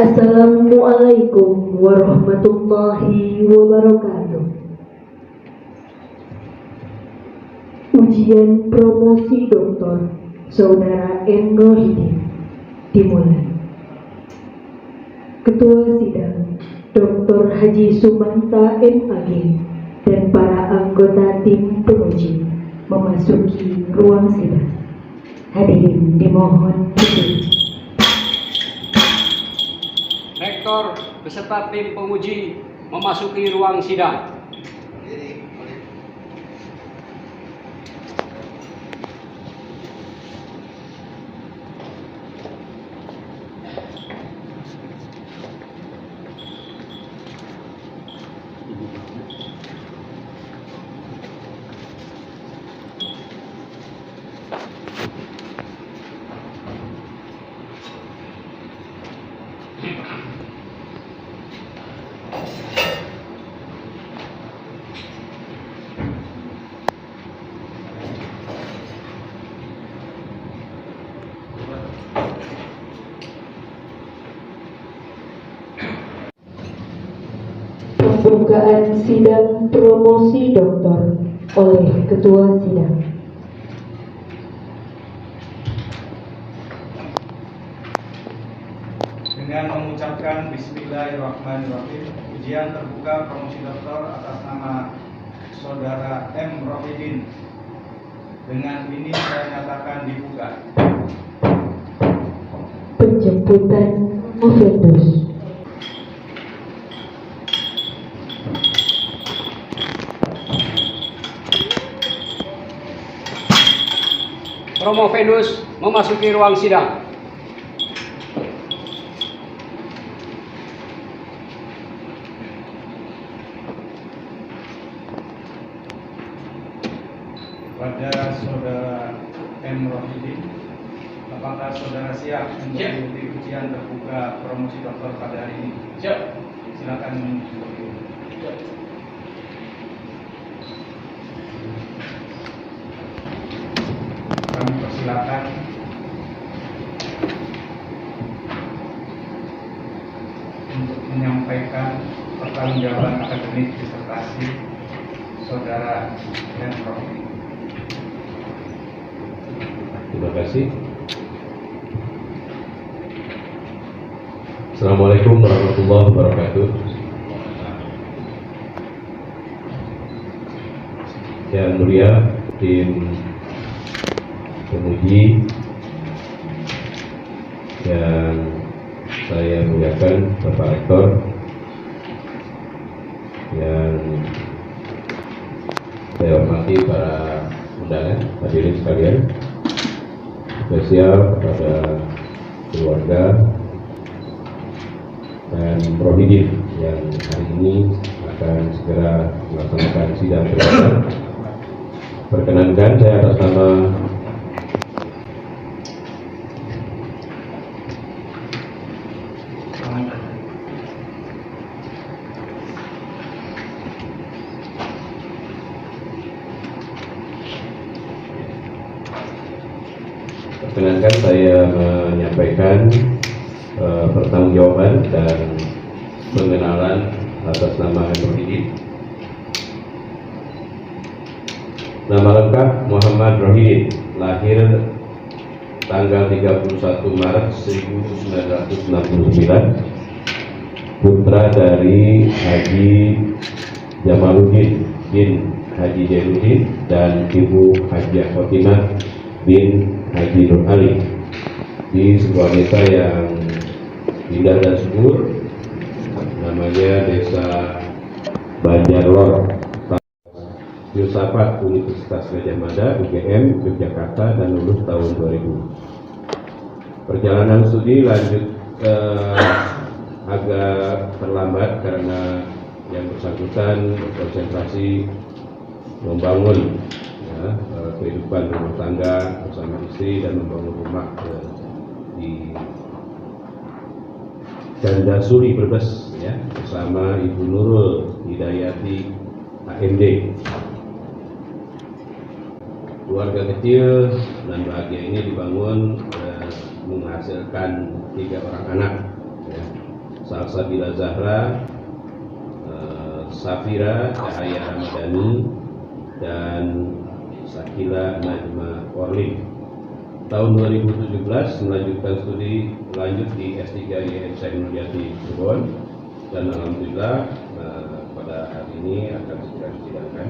Assalamualaikum warahmatullahi wabarakatuh. Ujian promosi doktor Saudara M. Rohidin dimulai. Ketua Sidang Dr. Haji Sumanta M.Ag dan para anggota tim penguji memasuki ruang sidang. Hadirin dimohon berdiri. Rektor beserta tim penguji memasuki ruang sidang. Pembukaan sidang promosi doktor oleh Ketua Sidang. Dengan mengucapkan Bismillahirrahmanirrahim, ujian terbuka promosi doktor atas nama Saudara M. Rohidin dengan ini saya nyatakan dibuka. Penjemputan Movendus. Romo Venus memasuki ruang sidang. Pada Saudara M. Rohidin, apakah saudara siap untuk mengikuti ujian terbuka promosi doktor pada hari ini? Siap. Silakan. Kami persilakan untuk menyampaikan pertanggungjawaban akademik disertasi Saudara M. Rohidin. Terima kasih. Assalamualaikum warahmatullahi wabarakatuh. Yang mulia tim penguji yang saya muliakan Bapak Rektor, yang saya hormati para undangan, hadirin sekalian, spesial kepada keluarga dan Rohidin yang hari ini akan segera melaksanakan sidang perdana. Perkenankan saya atas nama perkenankan saya menyampaikan pertanggungjawaban dan pengenalan atas nama M. Rohidin. Nama lengkap Muhammad Rohidin, lahir tanggal 31 Maret 1969, putra dari Haji Jamaluddin bin Haji Jainuddin dan Ibu Haji Khotimah bin Haji Nur Ali, di sebuah desa yang indah dan subur, namanya Desa Banjarlor, Filsafat Universitas Gadjah Mada UGM Yogyakarta, dan lulus tahun 2000. Perjalanan studi lanjut agak terlambat karena yang bersangkutan berkonsentrasi membangun kehidupan rumah tangga bersama istri dan membangun rumah di Ganda Suri Brebes bersama Ibu Nurul Hidayati AMD. Keluarga kecil dan bahagia ini dibangun menghasilkan 3 orang anak. Salsabila Zahra, Safira Cahaya Ramadhani, dan Sakila Najma Orlin. Tahun 2017 melanjutkan studi lanjut di S3 IAIN Syekh Nurjati Cirebon, dan alhamdulillah pada hari ini akan segera disidangkan.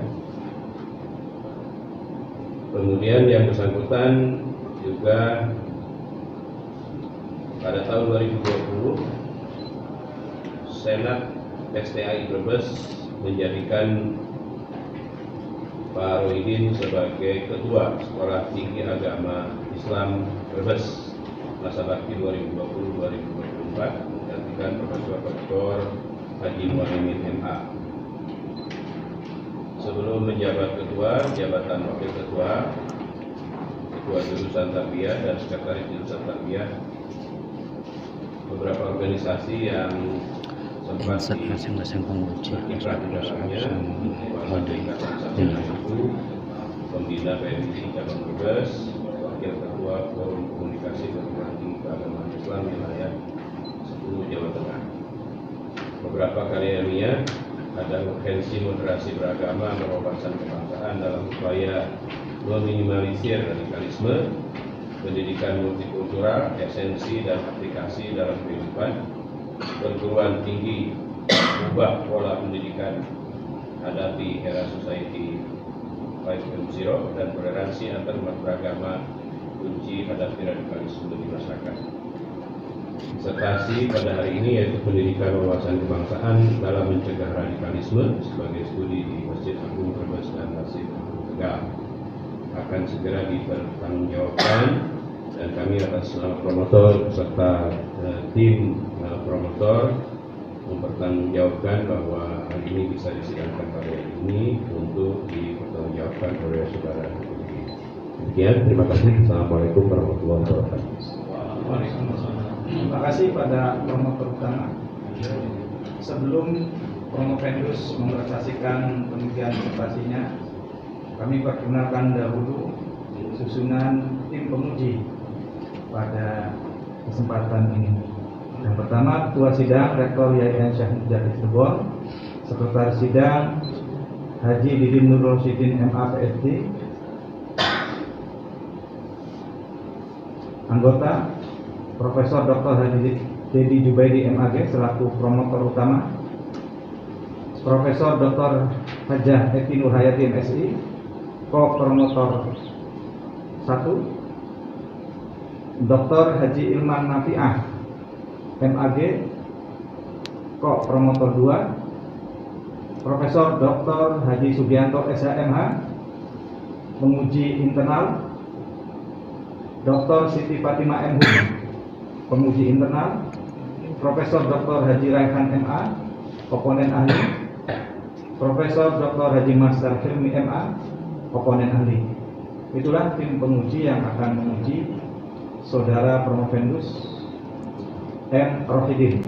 Kemudian yang bersangkutan juga pada tahun 2020 Senat STAI Brebes menjadikan Pak Rohidin sebagai Ketua Sekolah Tinggi Agama Islam Brebes masa bakti 2020-2024, menggantikan Profesor Dr. Haji Muhammad MA. Sebelum menjabat ketua, jabatan wakil ketua, ketua jurusan tarbiyah dan sekretaris jurusan tarbiyah, beberapa organisasi yang sempat masing-masing penguji berkiprah di dalamnya, pembina PMI cabang Brebes, wakil ketua Forum Komunikasi Perguruan Tinggi Keagamaan Islam wilayah 10 Jawa Tengah. Beberapa karya ada urgensi moderasi beragama mewawasan kebangsaan dalam upaya meminimalisir radikalisme, pendidikan multikultural, esensi dan aplikasi dalam kehidupan, perguruan tinggi ubah pola pendidikan, hadapi era society 5.0, dan toleransi antar umat beragama, kunci hadapi radikalisme di masyarakat. Disertasi pada hari ini yaitu pendidikan wawasan kebangsaan dalam mencegah radikalisme sebagai studi di Masjid Agung Brebes dan Masjid Agung Tegal akan segera dipertanggungjawabkan, dan kami atas nama promotor serta tim promotor mempertanggungjawabkan bahwa hari ini bisa disidangkan pada hari ini untuk dipertanggungjawabkan oleh saudara. Demikian, terima kasih. Assalamualaikum warahmatullahi wabarakatuh. Terima kasih pada promotor utama. Sebelum Promovendus merealisasikan penelitian disertasinya, kami perkenalkan dahulu susunan tim penguji pada kesempatan ini. Yang pertama, Ketua Sidang Rektor IAIN Syekh Nurjati Cirebon, Sekretaris Sidang Haji Didin Nurul Sidin MA PhD, anggota Profesor Dr. Haji Dedi Jubaidi MAG selaku promotor utama, Profesor Dr. Hajah Eti Nurhayati MSI, ko-promotor 1, Dr. Haji Ilman Nafi'ah MAG, ko-promotor 2, Profesor Dr. Haji Sugianto SHMH, penguji internal, Dr. Siti Fatimah MH, penguji internal, Profesor Dr. Haji Raihan MA, komponen ahli, Profesor Dr. Haji Master Hilmi MA, komponen ahli. Itulah tim penguji yang akan menguji saudara Promovendus M. Rohidin.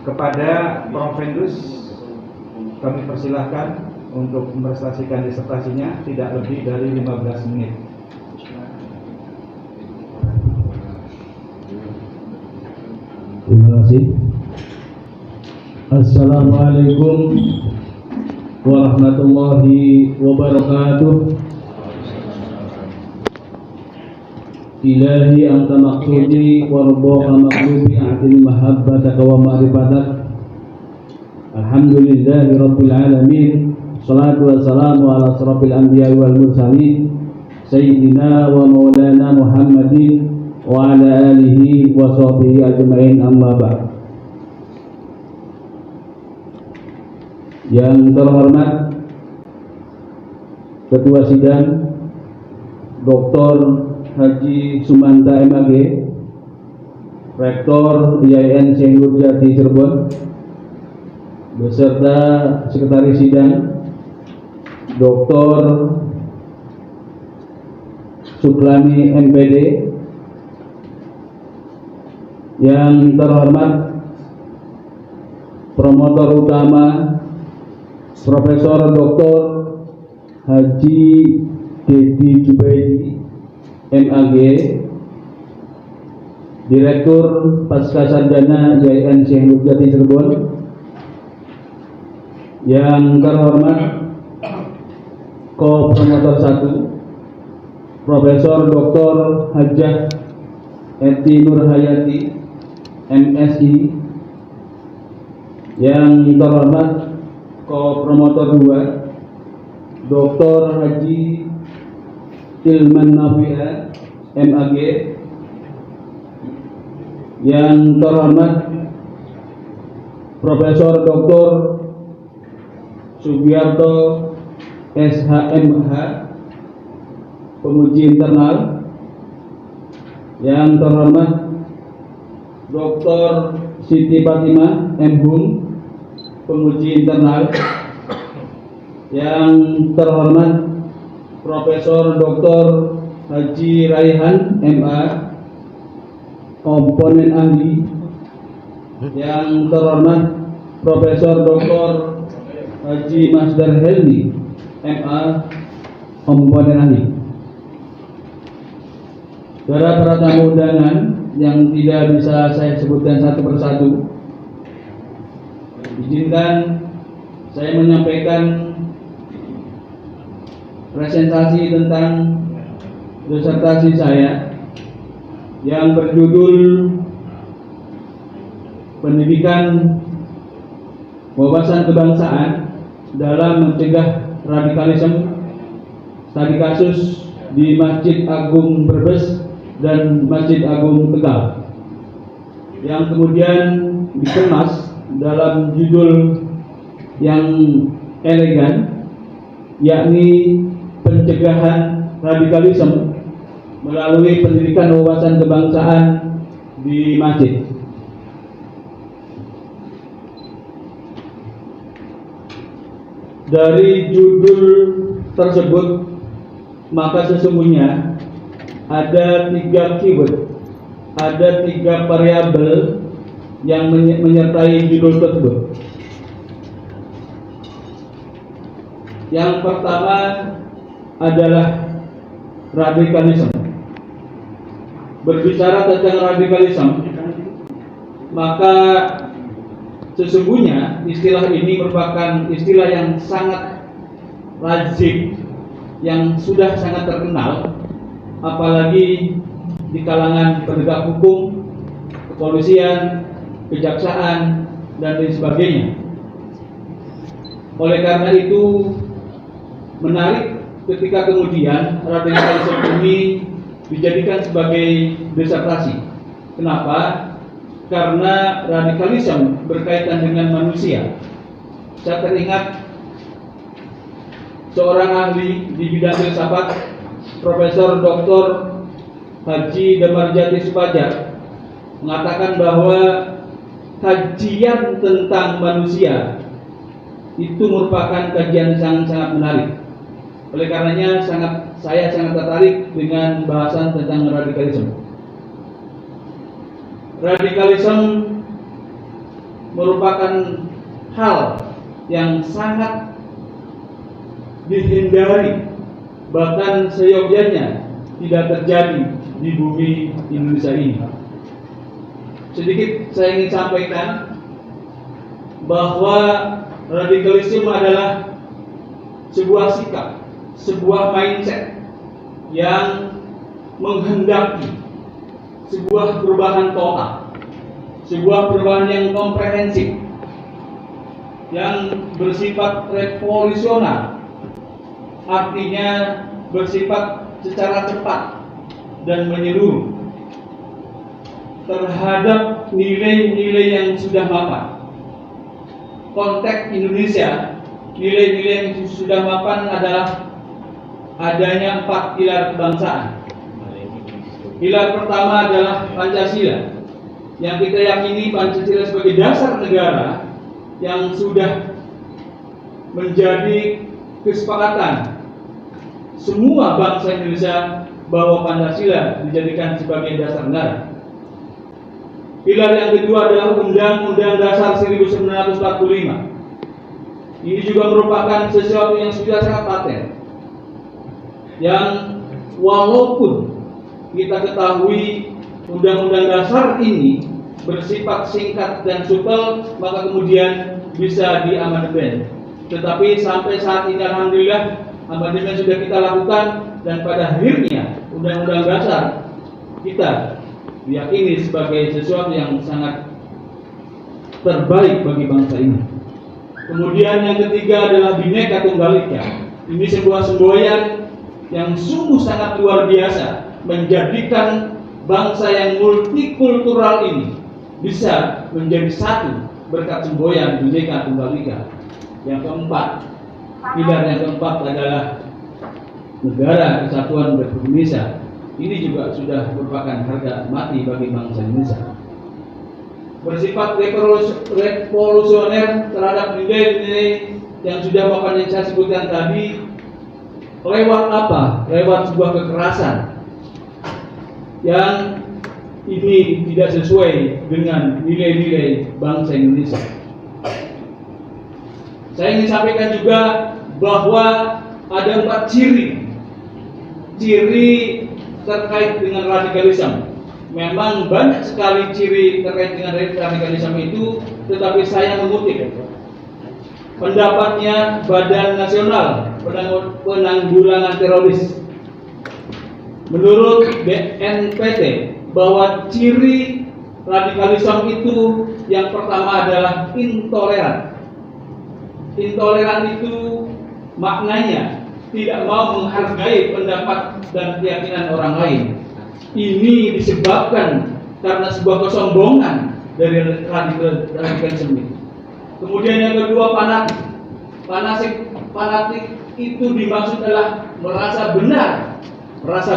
Kepada Promovendus kami persilahkan untuk mempresentasikan disertasinya tidak lebih dari 15 menit. Terima kasih. Assalamualaikum warahmatullahi wabarakatuh. Ilahi anta maqsudi warḍaka maqlubi a'tini mahabbataka wa ma'rifatak. Alhamdulillahi rabbil alamin. Salatu wassalamu ala asrafil anbiya'i wal mursalin sayyidina wa maulana Muhammadin wa ala alihi wa sahbihi ajma'in, amma ba'd. Yang terhormat Ketua Sidang Dr. Haji Sumanta MAG, Rektor IAIN Syekh Nurjati Cirebon, beserta Sekretaris Sidang Dr. Suklani MPD, yang terhormat promotor utama Profesor Dr. Haji Dedi Jubaidi MAG, Direktur Pasca Sarjana YN Syekh Nurjati Cirebon. Yang terhormat Ko-Promotor 1 Profesor Dr. Hajah Eti Nurhayati MSI. Yang terhormat Ko-Promotor 2 Dr. Haji Tilman Nafia MAG. Yang terhormat Profesor Dr. Sugiarto SHMH Penguji Internal. Yang terhormat Dr. Siti Fatimah MHum Penguji Internal. Yang terhormat Profesor Dr. Haji Raihan MA Komponen Ahli. Yang terhormat Profesor Dr. Haji Masdar Helmi MA Komponen Ahli. Para tamu undangan yang tidak bisa saya sebutkan satu persatu, izinkan saya menyampaikan presentasi tentang disertasi saya yang berjudul Pendidikan Wawasan Kebangsaan dalam Mencegah Radikalisme, studi kasus di Masjid Agung Brebes dan Masjid Agung Tegal, yang kemudian dikemas dalam judul yang elegan, yakni pencegahan radikalisme melalui pendidikan wawasan kebangsaan di masjid. Dari judul tersebut, maka sesungguhnya ada 3 keyword, ada 3 variabel yang menyertai judul tersebut. Yang pertama adalah radikalisme. Berbicara tentang radikalisme, maka sesungguhnya istilah ini merupakan istilah yang sangat lazim, yang sudah sangat terkenal, apalagi di kalangan penegak hukum, kepolisian, kejaksaan, dan lain sebagainya. Oleh karena itu, menarik ketika kemudian radikalisme ini dijadikan sebagai disertasi. Kenapa? Karena radikalisme berkaitan dengan manusia. Saya teringat seorang ahli di bidang filsafat, Profesor Dr. Haji Damarjati Supadja, mengatakan bahwa kajian tentang manusia itu merupakan kajian sangat menarik. Oleh karenanya saya sangat tertarik dengan bahasan tentang radikalisme. Radikalisme merupakan hal yang sangat dihindari, bahkan seyogyanya tidak terjadi di bumi Indonesia ini. Sedikit saya ingin sampaikan bahwa radikalisme adalah sebuah sikap, sebuah mindset yang menghendaki sebuah perubahan total, sebuah perubahan yang komprehensif, yang bersifat revolusioner, artinya bersifat secara cepat dan menyeluruh terhadap nilai-nilai yang sudah mapan. Konteks Indonesia, nilai-nilai yang sudah mapan adalah adanya 4 pilar kebangsaan. Pilar pertama adalah Pancasila, yang kita yakini Pancasila sebagai dasar negara yang sudah menjadi kesepakatan semua bangsa Indonesia bahwa Pancasila dijadikan sebagai dasar negara. Pilar yang kedua adalah Undang-Undang Dasar 1945. Ini juga merupakan sesuatu yang sudah sangat paten, yang walaupun kita ketahui Undang-Undang Dasar ini bersifat singkat dan supel, maka kemudian bisa diamandemen. Tetapi sampai saat ini alhamdulillah amandemen sudah kita lakukan, dan pada akhirnya Undang-Undang Dasar kita diyakini sebagai sesuatu yang sangat terbaik bagi bangsa ini. Kemudian yang ketiga adalah Bhinneka Tunggal Ika. Ini sebuah semboyan yang sungguh sangat luar biasa, menjadikan bangsa yang multikultural ini bisa menjadi satu berkat semboyan Bhinneka Tunggal Ika. Yang keempat, pilar yang keempat adalah Negara Kesatuan Republik Indonesia. Ini juga sudah merupakan harga mati bagi bangsa Indonesia. Bersifat revolusioner terhadap nilai-nilai yang sudah Bapak saya sebutkan tadi. Lewat apa? Lewat sebuah kekerasan yang ini tidak sesuai dengan nilai-nilai bangsa Indonesia. Saya ingin sampaikan juga bahwa ada 4 ciri terkait dengan radikalisme. Memang banyak sekali ciri terkait dengan radikalisme itu, tetapi saya mengutip pendapatnya Badan Nasional Penanggulangan Teroris. Menurut BNPT, bahwa ciri radikalisme itu yang pertama adalah intoleran. Intoleran itu maknanya tidak mau menghargai pendapat dan keyakinan orang lain. Ini disebabkan karena sebuah kesombongan dari radikalisme itu. Kemudian yang kedua, fanatik itu dimaksud adalah merasa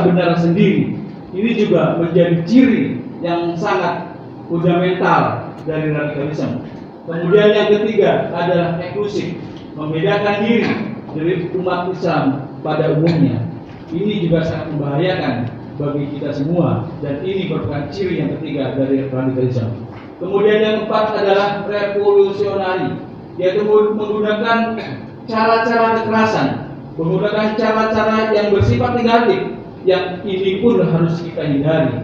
benar sendiri. Ini juga menjadi ciri yang sangat fundamental dari radikalisme. Kemudian yang ketiga adalah eksklusif, membedakan diri dari umat Islam pada umumnya. Ini juga sangat membahayakan bagi kita semua, dan ini merupakan ciri yang ketiga dari radikalisme. Kemudian yang keempat adalah revolusionari, yaitu menggunakan cara-cara kekerasan, menggunakan cara-cara yang bersifat negatif, yang ini pun harus kita hindari.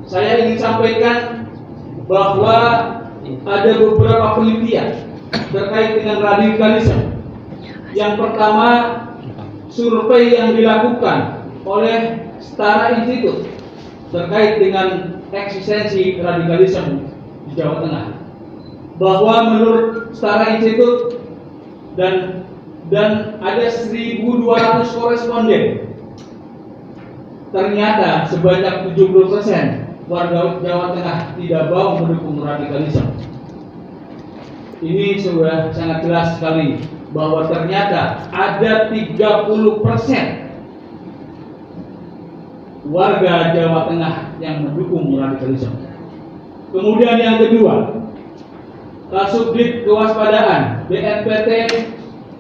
Saya ingin sampaikan bahwa ada beberapa penelitian terkait dengan radikalisme. Yang pertama, survei yang dilakukan oleh Setara Institute terkait dengan eksistensi radikalisme di Jawa Tengah, bahwa menurut Setara Institute dan ada 1.200 koresponden, ternyata sebanyak 70% warga Jawa Tengah tidak mau mendukung radikalisme. Ini sudah sangat jelas sekali bahwa ternyata ada 30% warga Jawa Tengah yang mendukung radikalisme. Kemudian yang kedua, Kasubdit Kewaspadaan BNPT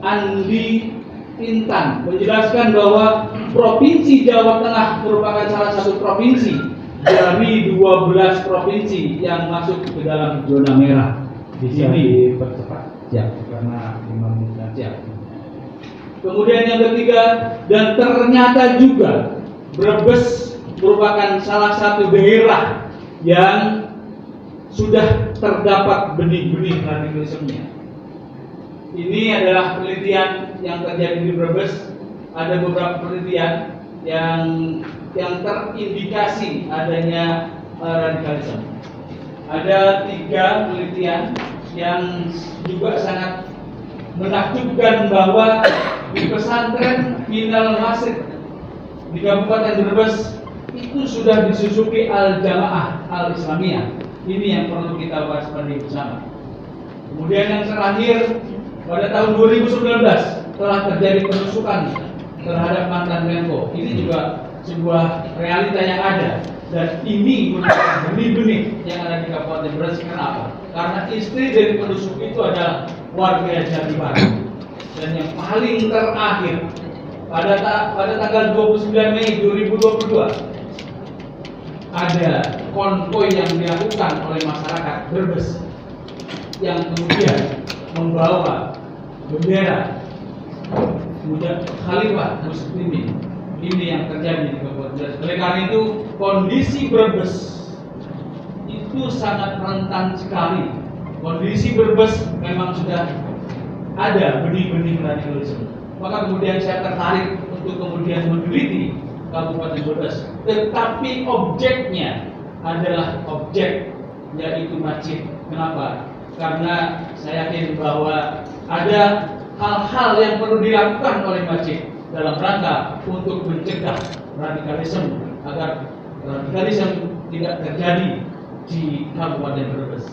Andi Intan menjelaskan bahwa Provinsi Jawa Tengah merupakan salah satu provinsi dari 12 provinsi yang masuk ke dalam zona merah. Di sini dipercepat, ya, karena 5 menit saja. Kemudian yang ketiga, dan ternyata juga Brebes merupakan salah satu daerah yang sudah terdapat benih-benih radikalisme-nya. Ini adalah penelitian yang terjadi di Brebes. Ada beberapa penelitian yang terindikasi adanya radikalisme. Ada 3 penelitian yang juga sangat menakjubkan bahwa di pesantren Minal Masjid di Kabupaten Brebes itu sudah disusupi Al-Jamaah Al-Islamiyah. Ini yang perlu kita waspadai bersama. Kemudian yang terakhir, pada tahun 2019 telah terjadi penusukan terhadap mantan Menko. Ini juga sebuah realita yang ada, dan ini merupakan benih-benih yang ada di Kabupaten Brebes. Kenapa? Karena istri dari penusuk itu adalah warga Jati Baru. Dan yang paling terakhir, pada tanggal 29 Mei 2022 ada konvoi yang dilakukan oleh masyarakat Brebes yang kemudian membawa bendera Khalifah Muslimin ini yang terjadi di Kabupaten. Oleh karena itu kondisi Brebes itu sangat rentan sekali. Kondisi Brebes memang sudah ada benih-benih radikalisme. Maka kemudian saya tertarik untuk kemudian meneliti Kabupaten Brebes. Tetapi objeknya adalah objek yaitu masjid. Kenapa? Karena saya yakin bahwa ada hal-hal yang perlu dilakukan oleh masjid dalam rangka untuk mencegah radikalisme agar radikalisme tidak terjadi di Kabupaten Brebes.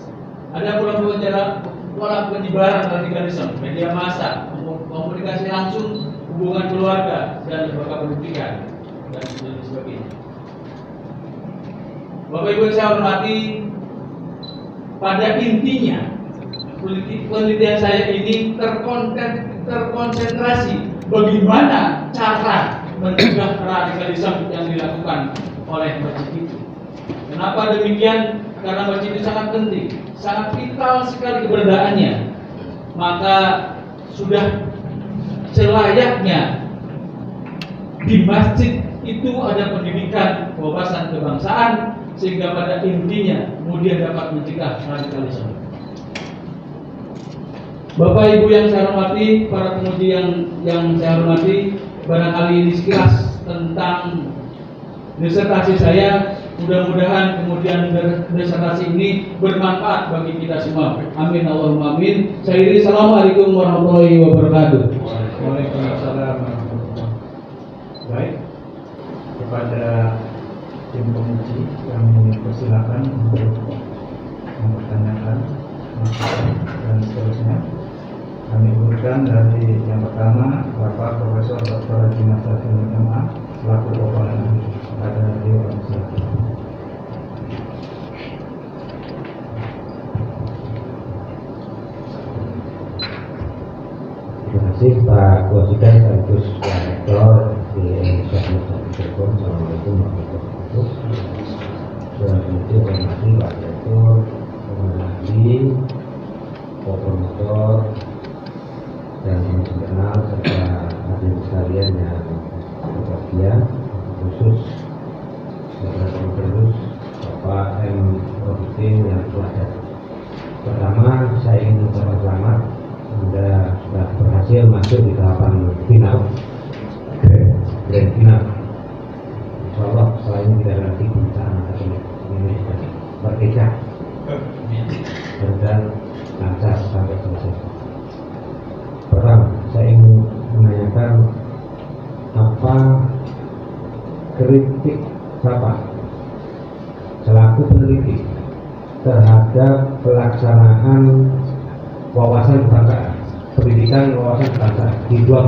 Ada pola penyebaran radikalisme, media massa, komunikasi langsung, hubungan keluarga dan lembaga pendidikan dan sebagainya. Bapak Ibu yang saya hormati, pada intinya penelitian saya ini terkonsentrasi bagaimana cara mencegah radikalisme yang dilakukan oleh masjid itu. Kenapa demikian? Karena masjid itu sangat penting, sangat vital sekali keberadaannya. Maka sudah selayaknya di masjid itu ada pendidikan wawasan kebangsaan sehingga pada intinya kemudian dapat mencegah radikalisme. Bapak Ibu yang saya hormati, para penguji yang saya hormati, barangkali ini sekilas tentang disertasi saya. Mudah-mudahan kemudian disertasi ini bermanfaat bagi kita semua. Amin Allahumma amin. Saya iri, assalamualaikum warahmatullahi wabarakatuh. Waalaikumsalam warahmatullahi wabarakatuh. Baik, kepada tim penguji kami persilakan untuk mempertanyakan dan seterusnya. Kami urutkan dari yang pertama Bapak Profesor Dr. Haji Mansur Hilmi MA selaku oponen pada Dewan Silakan. Terima kasih Pak Wasikar sekaligus Pak Rektor di Indonesia Cirebon. Assalamualaikum warahmatullahi wabarakatuh. Dan kemudian hormati Pak Rektor, Ahli, Promotor, dan internal serta hadirin sekalian yang berbahagia, khusus Saudara Terus Bapak M. Robikin yang telah hadir. Pertama, saya ingin mengucapkan selamat. Anda sudah berhasil masuk di tahapan final, grand final. Insya Allah setelah ini tidak ada lagi pencarian akademik ini berkecah dan lancar sampai selesai. Pertama, saya ingin menanyakan apa kritik Bapak selaku peneliti terhadap pelaksanaan wawasan kebangsaan, pendidikan wawasan kebangsaan di 2